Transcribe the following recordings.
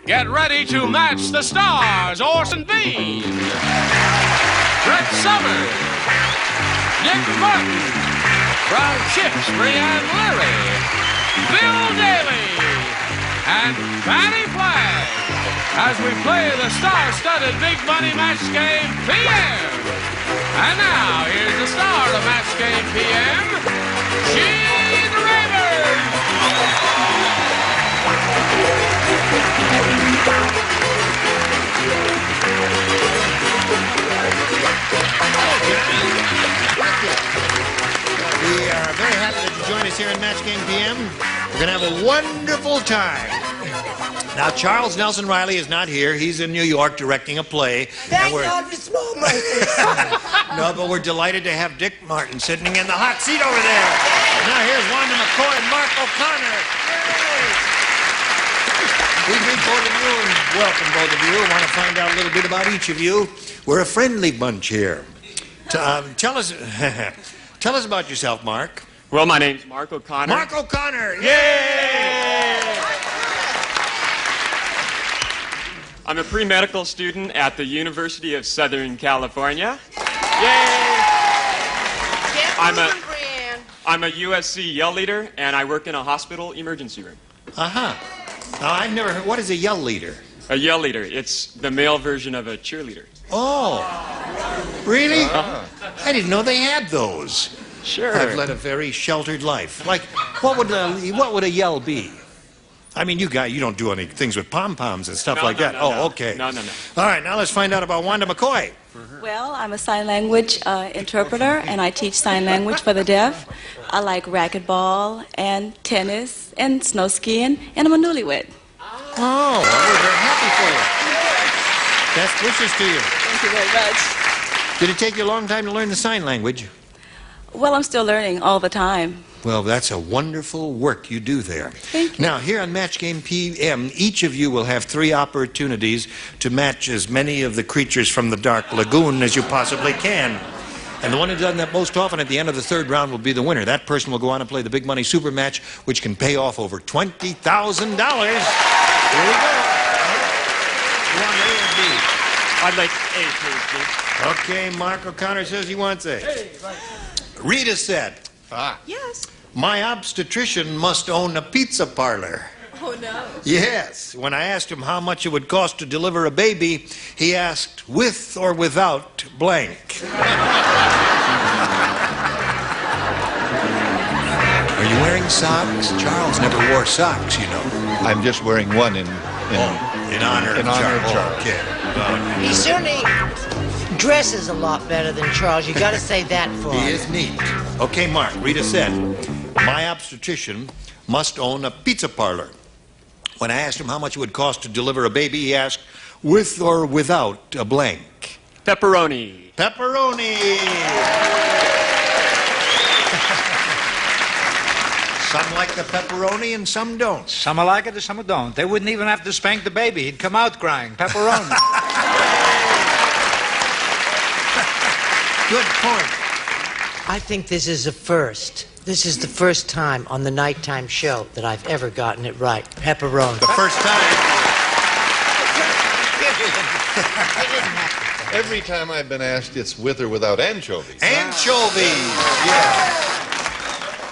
Get ready to match the stars, Orson Bean, Brett Summers, Dick Martin, from Chips, Brianne, Leary, Bill Daly, and Fannie Flagg, as we play the star-studded Big Money Match Game PM. And now, here's the star of Match Game PM, Gene Rayburn. We are very happy that you join us here in Match Game PM. We're going to have a wonderful time. Now, Charles Nelson Riley is not here. He's in New York directing a play. Thank God for small mercy. No, but we're delighted to have Dick Martin sitting in the hot seat over there. Now, here's Wanda McCoy and Mark O'Connor. We greet both of you and welcome both of you. I want to find out a little bit about each of you. We're a friendly bunch here. Tell us about yourself, Mark. Well, my name's Mark O'Connor. Mark O'Connor! Yay! I'm a pre-medical student at the University of Southern California. Yay! I'm a USC Yell leader, and I work in a hospital emergency room. Uh-huh. Now, I've never heard. What is a Yell leader? A Yell leader. It's the male version of a cheerleader. Oh. Really? I didn't know they had those. Sure. I've led a very sheltered life. Like, what would a Yell be? I mean, you don't do any things with pom-poms and stuff like that. No, okay. No. All right, now let's find out about Wanda McCoy. Well, I'm a sign language interpreter, and I teach sign language for the deaf. I like racquetball and tennis and snow skiing, and I'm a newlywed. Oh, well, we're very happy for you. Best wishes to you. Thank you very much. Did it take you a long time to learn the sign language? Well, I'm still learning all the time. Well, that's a wonderful work you do there. Thank you. Now, here on Match Game PM, each of you will have 3 opportunities to match as many of the creatures from the Dark Lagoon as you possibly can. And the one who does that most often at the end of the 3rd round will be the winner. That person will go on and play the Big Money Super Match, which can pay off over $20,000. Here we go. You want A or B? I'd like A, please. Okay, Mark O'Connor says he wants A. Rita said, Yes. my obstetrician must own a pizza parlor. Oh, no. Yes. When I asked him how much it would cost to deliver a baby, he asked, with or without blank. Are you wearing socks? Charles never wore socks, you know. I'm just wearing one in honor of Charles. Okay. He certainly dresses a lot better than Charles. You got to say that for him. He is neat. Okay, Mark. Rita said, my obstetrician must own a pizza parlor. When I asked him how much it would cost to deliver a baby, he asked, with or without a blank. Pepperoni. Pepperoni! Some like the pepperoni and some don't. Some like it and some don't. They wouldn't even have to spank the baby. He'd come out crying. Pepperoni. Good point. I think this is a first. This is the first time on the nighttime show that I've ever gotten it right. Pepperoni. The first time. Every time I've been asked, it's with or without anchovies. Anchovies. Yeah.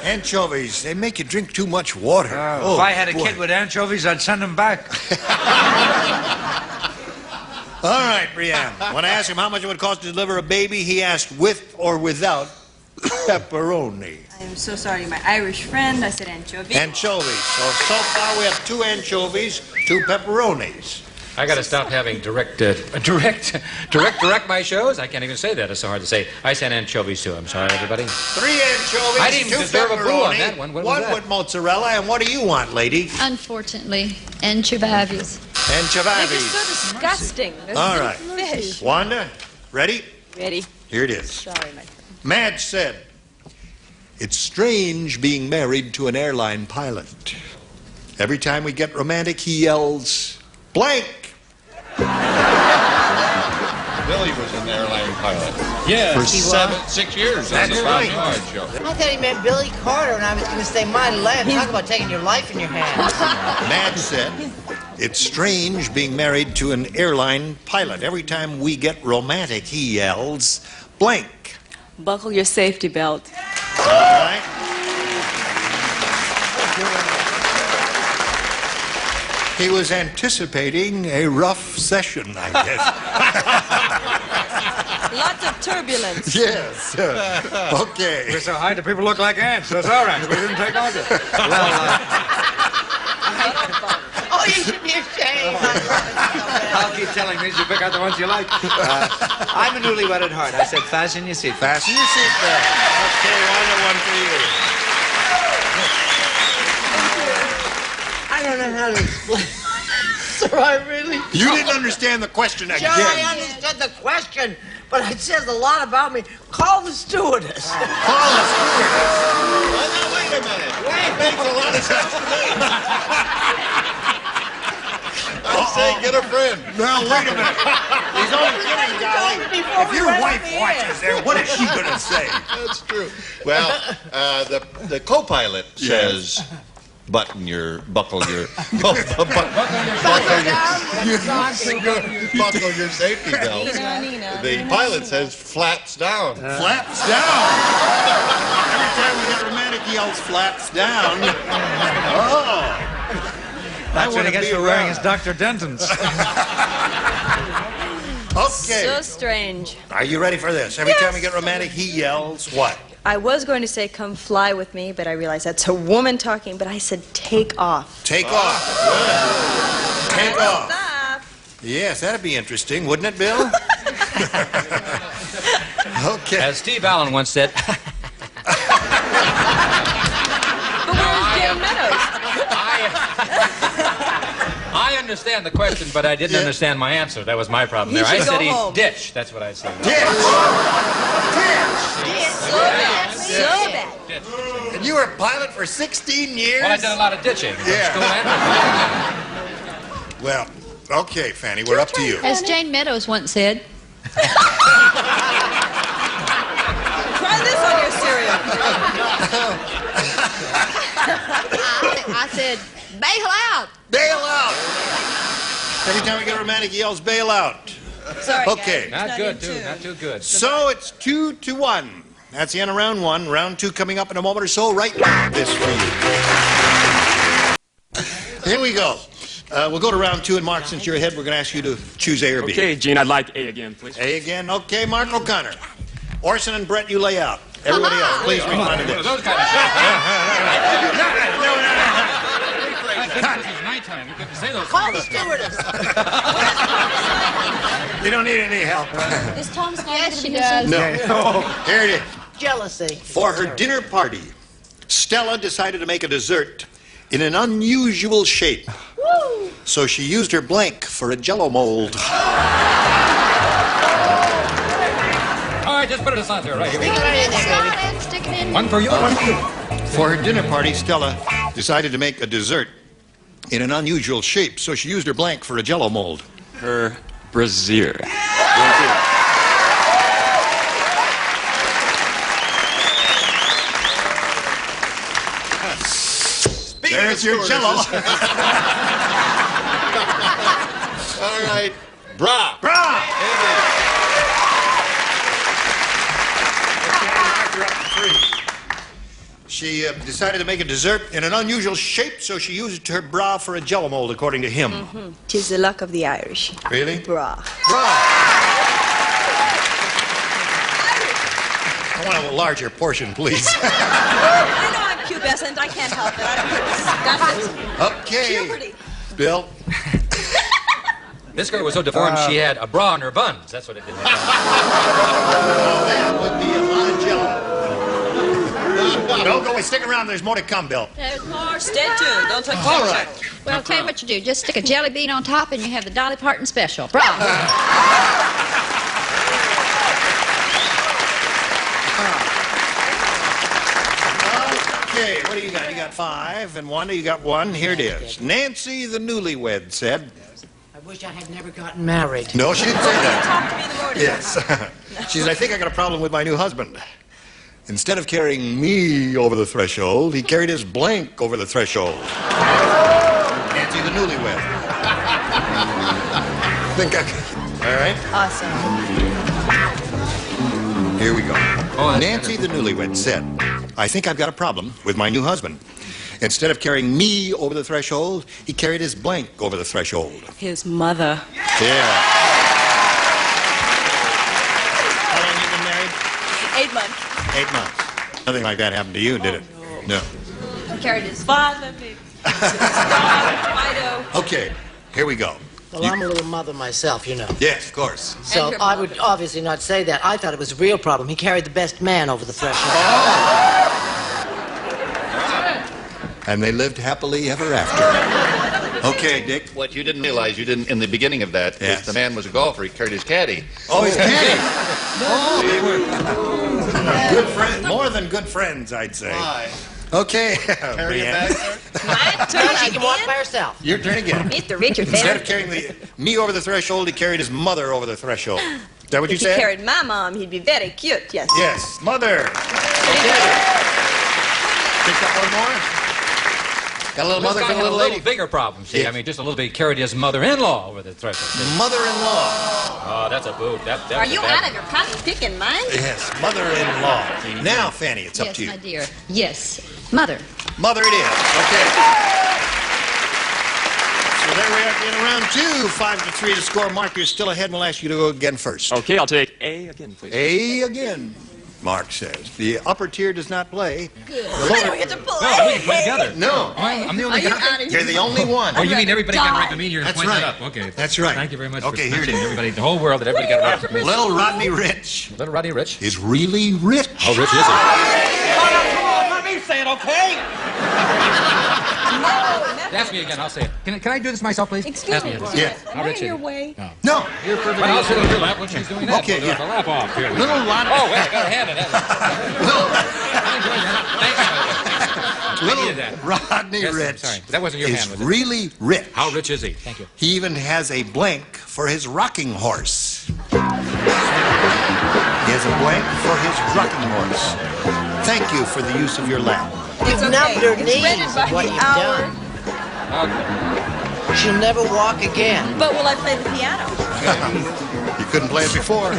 Anchovies. They make you drink too much water. If I had a kid with anchovies, I'd send him back. All right, Brianne. When I asked him how much it would cost to deliver a baby, he asked with or without pepperoni. I'm so sorry, my Irish friend. I said anchovy. Anchovies. So far we have 2 anchovies, 2 pepperonis. I got to stop having direct my shows. I can't even say that. It's so hard to say. I sent anchovies too. I'm sorry, everybody. 3 anchovies, I didn't 2 deserve a boo on pepperoni, that one. What was that? with mozzarella, and what do you want, lady? Unfortunately, anchovies. Anchovies. So disgusting. All right. Fish. Wanda, ready? Ready? Here it is. Sorry, my friend. Madge said, it's strange being married to an airline pilot. Every time we get romantic, he yells, blank. Billy was an airline pilot. Yeah. For 6 years on the Bob Newhart show. I thought he meant Billy Carter, and I was going to say my land. Talk about taking your life in your hands. Madge said, It's strange being married to an airline pilot. Every time we get romantic, he yells, blank. Buckle your safety belt. All right. He was anticipating a rough session, I guess. Lots of turbulence. Yes. Okay. We're so high that people look like ants. That's all right. We didn't take on to it. Well, Oh, you should be ashamed. I'll keep telling these. You pick out the ones you like. I'm a newly-wedded heart. I said fasten your seatbelt. Fasten your seatbelt. Okay, one for you. I don't know how to explain. Sir, I really... You didn't understand the question again. Sure, I understood the question, but it says a lot about me. Call the stewardess. Call the stewardess. Well, now, wait a minute. That makes a lot of sense to me. I say, get a friend. Now, wait a minute. He's only kidding, darling. If your wife watches there, what is she going to say? That's true. Well, the co-pilot says, buckle your safety belt. The pilot says flaps down. Flaps down. Every time we get romantic, he yells flaps down. Oh. That's what I guess we're wearing is Dr. Denton's. Okay. So strange. Are you ready for this? Every time we get romantic, he yells what? I was going to say, come fly with me, but I realized that's a woman talking, but I said, take off. Take off. Good. Take off. Yes, that'd be interesting, wouldn't it, Bill? Okay. As Steve Allen once said, But where's Jane Meadows? I understand the question, but I didn't understand my answer. That was my problem there. He I should said go he'd home. ditch. That's what I said. Ditch. So bad. So bad. And you were a pilot for 16 years? Well, I did a lot of ditching. from Yeah. school and Well, okay, Fannie, we're up to you. As Jane Meadows once said, Try this on your cereal. I said, bail out. Bail out. Every time we get romantic, he yells bail out. Sorry, Okay. guys. Not good, too. Not too good. So it's 2-1. That's the end of round one. Round two coming up in a moment or so. Right now, this for you. Here we go. We'll go to round two, and Mark, since you're ahead, we're going to ask you to choose A or B. Okay, Gene, I'd like A again, please. A again. Okay, Mark O'Connor. Orson and Brett, you lay out. Everybody else, please respond to this. Those kind of shit. This is nighttime. You couldn't say those Call the stewardess. You don't need any help. Is Tom Snyder Yes, she gonna be does. No. Here it is. Jealousy. For her dinner party, Stella decided to make a dessert in an unusual shape. Woo! So she used her blank for a Jell-O mold. All right, just put it aside there, right here. Stick it in. One for you, one for you. For her dinner party, Stella decided to make a dessert in an unusual shape. So she used her blank for a Jell-O mold. Her brassiere. There's your Jell-O. All right. Bra. Bra! She decided to make a dessert in an unusual shape, so she used her bra for a Jell-O mold, according to him. Tis the luck of the Irish. Really? Bra. Bra! I want a larger portion, please. I know I'm pubescent. I can't help it. I'm disgusted. Okay. Puberty. Bill? This girl was so deformed she had a bra on her buns. That's what it did. That would be a lot of Jell-O. Don't go. Stick around. There's more to come, Bill. There's more. Stay tuned. Don't touch All right. Well, I'll tell you what you do. Just stick a jelly bean on top and you have the Dolly Parton special. Bra. Okay, what do you got? You got 5, and Wanda, you got 1. Here it is. Nancy, the newlywed, said... I wish I had never gotten married. No, she didn't say that. Talk to me in the morning. Yes. She said, I think I got a problem with my new husband. Instead of carrying me over the threshold, he carried his blank over the threshold. Nancy, the newlywed. Think I... All right. Awesome. Here we go. Nancy, the newlywed, said, I think I've got a problem with my new husband. Instead of carrying me over the threshold, he carried his blank over the threshold. His mother. Yeah. How long have you been married? 8 months. 8 months. Nothing like that happened to you, did it? No. He carried his father. Okay, here we go. Well, I'm a little mother myself, you know. Yes, of course. So I would obviously not say that. I thought it was a real problem. He carried the best man over the threshold. And they lived happily ever after. Okay, Dick. What you didn't realize, you didn't in the beginning of that, Yes. is the man was a golfer. He carried his caddy. Oh, his caddy. Good friend, more than good friends, I'd say. Why? Okay, Carry it Brianne. back there? My turn She can walk by herself. Your turn again. Mr. Richard Instead of Fannie. carrying me over the threshold, he carried his mother over the threshold. Is that what you If he said? carried my mom, he'd be very cute, yes. Yes, mother. Okay. Pick up one more. Got a little mother This for guy the had a little little lady. bigger problem, see. Yeah. I mean, just a little bit. He carried his mother-in-law over the threshold. Mother-in-law. Oh, that's a boot. That Are was a you bad out one. of your cotton picking mind? Yes, mother-in-law. Now, Fannie, it's up Yes, to you. my dear. Yes. Mother. Mother it is. Okay. So there we are in round 2. 5-3 to score. Mark, you're still ahead. We'll ask you to go again first. Okay, I'll take A again, please. A again, Mark says. The upper tier does not play. Good. The lower... We get to No, we play. can play together. No. I'm the Are only you guy. out of You're here? the only one. Oh, you mean everybody got right die. to me? You're That's pointing that right. up. Okay. That's right. Thank you very much Okay, for here it mentioning is. everybody, the whole world, that everybody got right to me. Little Rodney Rich Little Rodney Rich. is really rich. How rich is he? Ask me again, I'll say it. Can I do this myself, please? Excuse Ask me. it. Yeah. How rich is your he? way. No. You're perfect. Well, I'll sit on your lap when she's doing that. Okay, We'll do yeah. the lap off. Here we go. Little Rodney... Oh, wait, I got a hand in that. I Little needed that. Rodney Yes, Rich sorry. That wasn't your is hand, was it? really rich. How rich is he? Thank you. He even has a blank for his rocking horse. He has a blank for his rocking horse. Thank you for the use of your lap. You've okay. numbed her It's knees rented is by what the you've hour. done. She'll never walk again. But will I play the piano? You couldn't play it before.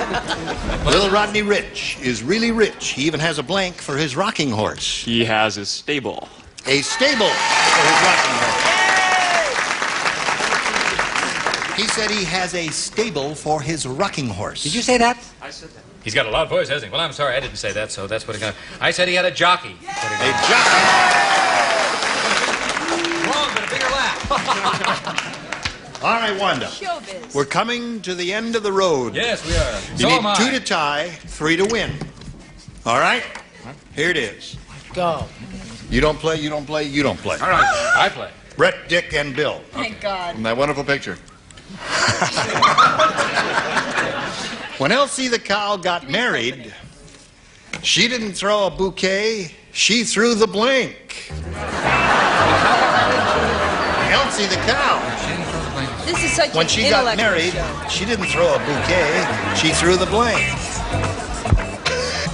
Little Rodney Rich is really rich. He even has a blank for his rocking horse. He has a stable. A stable for his rocking horse. He said he has a stable for his rocking horse. Did you say that? I said that. He's got a loud voice, hasn't he? Well, I'm sorry, I didn't say that, so that's what he got. I said he had a jockey. A jockey. Wrong, but a bigger laugh. All right, Wanda. Showbiz. We're coming to the end of the road. Yes, we are. You So am need I. 2 to tie, 3 to win. All right? Here it is. Go. You don't play, you don't play, you don't play. All right, I play. Brett, Dick, and Bill. Thank God. From that wonderful picture. When Elsie the cow got married, she didn't throw a bouquet, she threw the blank. Elsie the cow. This is such When an she got intellectual married, show. she didn't throw a bouquet, she threw the blank.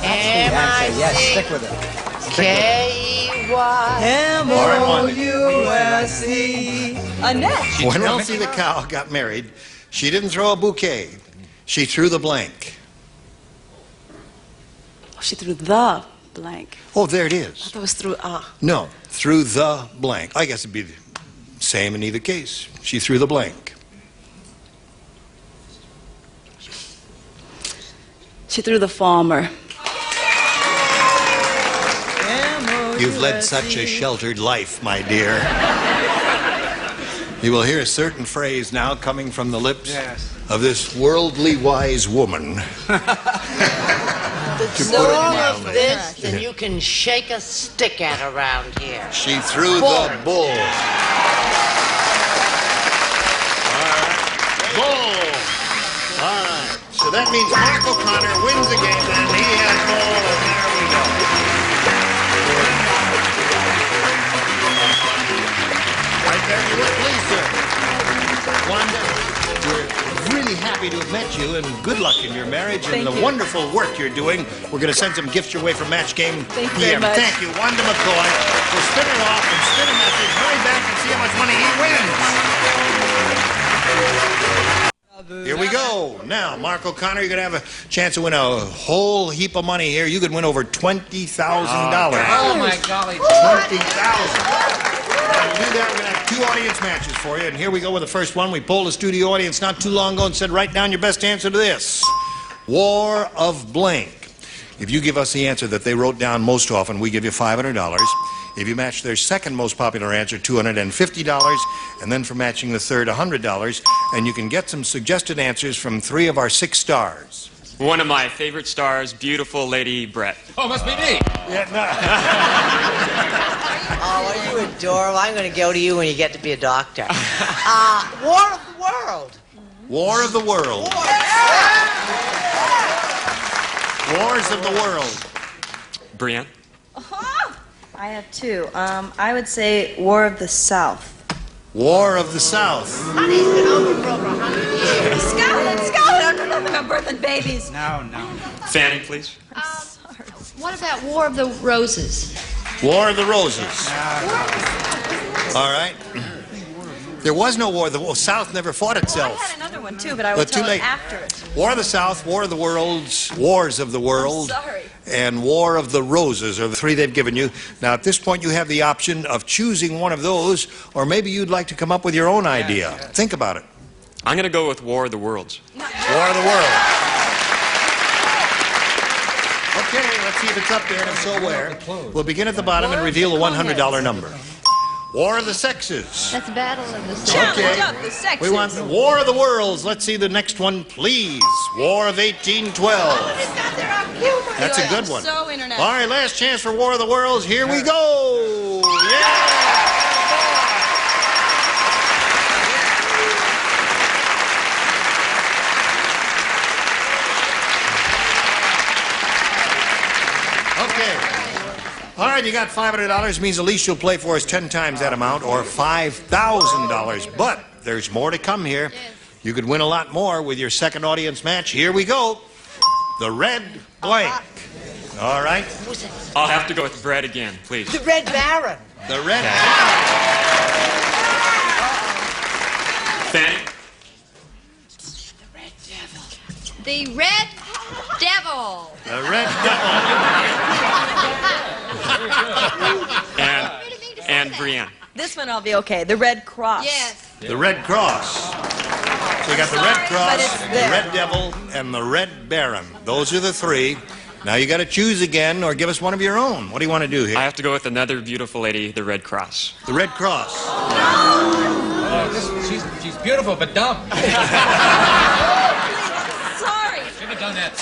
Yes, stick with it. K-E-Y. All right, Wanda. Annette. When Elsie the cow got married, she didn't throw a bouquet, she threw the blank. Oh, she threw the blank. Oh, there it I is. thought it was through No, through the blank. I guess it'd be the same in either case. She threw the blank. She threw the farmer. You've led such a sheltered life, my dear. You will hear a certain phrase now coming from the lips of this worldly wise woman. To put it More of mildly. this than you can shake a stick at around here. She threw the bull. Bull. All right. So that means Mark O'Connor wins the game, and he has bull, and there we go. Right there, you were pleased, sir. Wanda, we're really happy to have met you, and good luck in your marriage and Thank the you. wonderful work you're doing. We're going to send some gifts your way from Match Game Thank you very PM. much. Thank you, Wanda McCoy. We'll spin her off and spin a message. Hurry back and see how much money he wins. Now, Mark O'Connor, you're going to have a chance to win a whole heap of money here. You could win over $20,000. Oh, my golly. 20,000. To do that, we're going to have 2 audience matches for you. And here we go with the first one. We polled a studio audience not too long ago and said, write down your best answer to this. War of blank. If you give us the answer that they wrote down most often, we give you $500. If you match their second most popular answer, $250. And then for matching the third, $100. And you can get some suggested answers from 3 of our 6 stars. One of my favorite stars, beautiful Lady Brett. Oh, must be me. Yeah, no. Oh, are you adorable? I'm going to go to you when you get to be a doctor. War of the World. War of the World. Wars of the World. Brianne? I have 2. I would say War of the South. War of the South. Honey's been over for over 100 years. Scarlet, I don't know nothing about birthing babies. No. Fannie, please. What about War of the Roses? War of the Roses. All right. There was no war. The South never fought itself. I had another one too, but I will tell it after it. War of the South, War of the Worlds, Wars of the World, and War of the Roses are the 3 they've given you. Now, at this point, you have the option of choosing one of those, or maybe you'd like to come up with your own idea. Think about it. I'm going to go with War of the Worlds. War of the World. Okay, let's see if it's up there, and if so, where. We'll begin at the bottom and reveal the $100 number. War of the Sexes. That's Battle of the Sexes. Okay. The sexes. We want the War of the Worlds. Let's see the next one, please. War of 1812. That's a good one. So international. All right, last chance for War of the Worlds. Here we go. Yeah! Okay. All right, you got $500. Means at least you'll play for us 10 times that amount, or $5,000. But there's more to come here. You could win a lot more with your second audience match. Here we go. The Red Blank. All right. I'll have to go with Brett again, please. The Red Baron. The Red Fannie? The Red Devil. The Red Devil. And Brianne. This one I'll be okay. The Red Cross. Yes. The Red Cross. So you got the Red Cross, the Red Devil, and the Red Baron. Those are the 3. Now you got to choose again, or give us one of your own. What do you want to do here? I have to go with another beautiful lady, the Red Cross. The Red Cross. She's beautiful, but dumb. Sorry. Should have done that.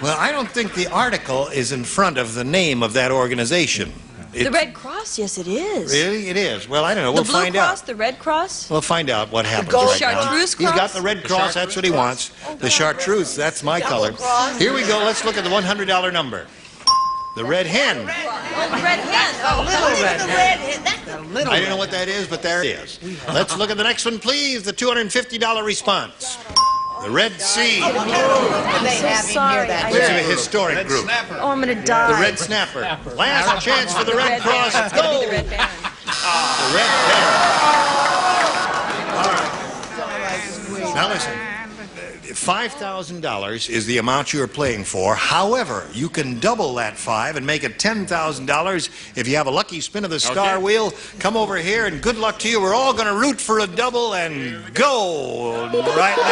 Well, I don't think the article is in front of the name of that organization. The Red Cross, yes, it is. Really? It is. Well, I don't know. The We'll Blue find Cross, out. the Red Cross. We'll find out what happens Gold right now. Chartreuse He's Cross? got the Red Cross. That's what he wants. The Chartreuse. That's my color. Here we go. Let's look at the $100 number. The Red Hen. Oh, the Red Hen. Oh, Little Red Hen. That's a little I don't know what that is, but there it is. Let's look at the next one, please. The $250 response. The Red Sea. They have in here that Which is a historic group. Oh, I'm going to die. The Red Snapper. Last chance for the Red Cross. Let's It's gonna go. be the Red Baron. The Red Baron. All right. Now listen. $5,000 is the amount you are playing for. However, you can double that 5 and make it $10,000 if you have a lucky spin of the star wheel. Come over here and good luck to you. We're all going to root for a double and go right now.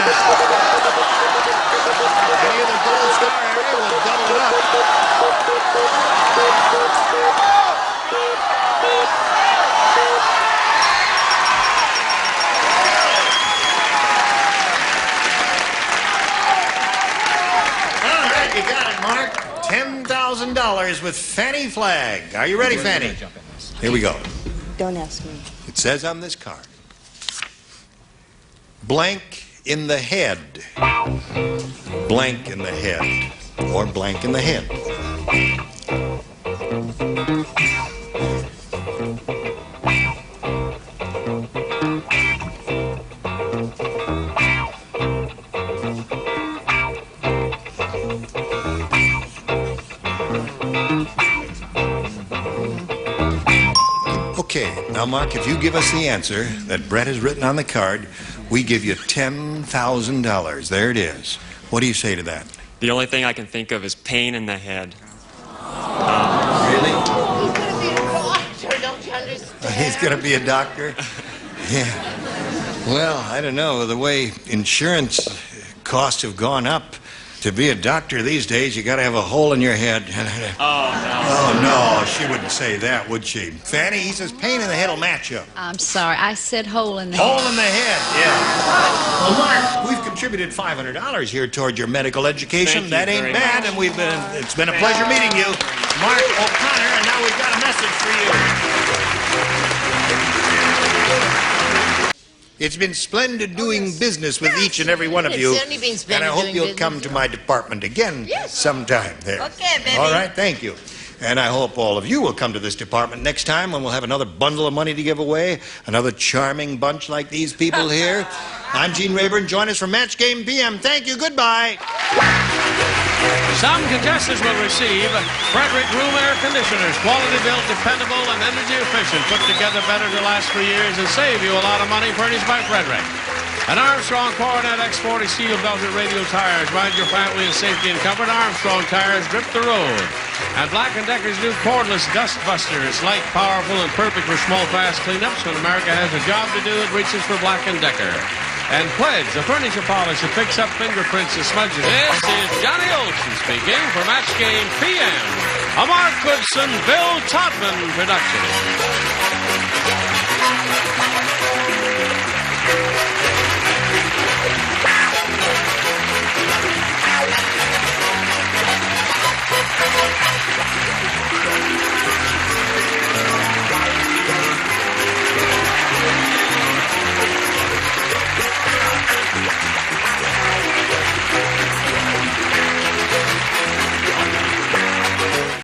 Any of the gold star area will double it up. You got it, Mark. $10,000 with Fannie Flagg. Are you ready, Fannie? Here we go. Don't ask me. It says on this card, blank in the head, blank in the head, or blank in the head. Okay, now Mark, if you give us the answer that Brett has written on the card, we give you $10,000. There it is. What do you say to that? The only thing I can think of is pain in the head. Really? He's going to be a doctor, don't you understand? He's going to be a doctor? Yeah. Well, I don't know. The way insurance costs have gone up, to be a doctor these days, you got to have a hole in your head. Oh, no, she wouldn't say that, would she? Fannie, he says pain in the head will match up. I'm sorry, I said hole in the Hole head. in the head, yeah. Well, Mark, we've contributed $500 here toward your medical education. That ain't bad, and it's been a pleasure meeting you. Mark O'Connor, and now we've got a message for you. It's been splendid doing business with each and every one of you. It's certainly been splendid and I hope doing you'll business. come to my department again sometime there. Okay, baby. All right, thank you. And I hope all of you will come to this department next time when we'll have another bundle of money to give away, another charming bunch like these people here. I'm Gene Rayburn. Join us for Match Game PM. Thank you. Goodbye. Some contestants will receive Frederick Room Air Conditioners, quality built, dependable, and energy efficient, put together better to last for years and save you a lot of money, furnished by Frederick. An Armstrong Coronet X40 steel belted radial tires, ride your family in safety and comfort. Armstrong tires grip the road. And Black & Decker's new cordless dust buster. It's light, powerful, and perfect for small, fast cleanups. When America has a job to do, it reaches for Black & Decker. And Pledge, the furniture polish that picks up fingerprints and smudges. This is Johnny Olson speaking for Match Game PM, a Mark Goodson, Bill Todman production.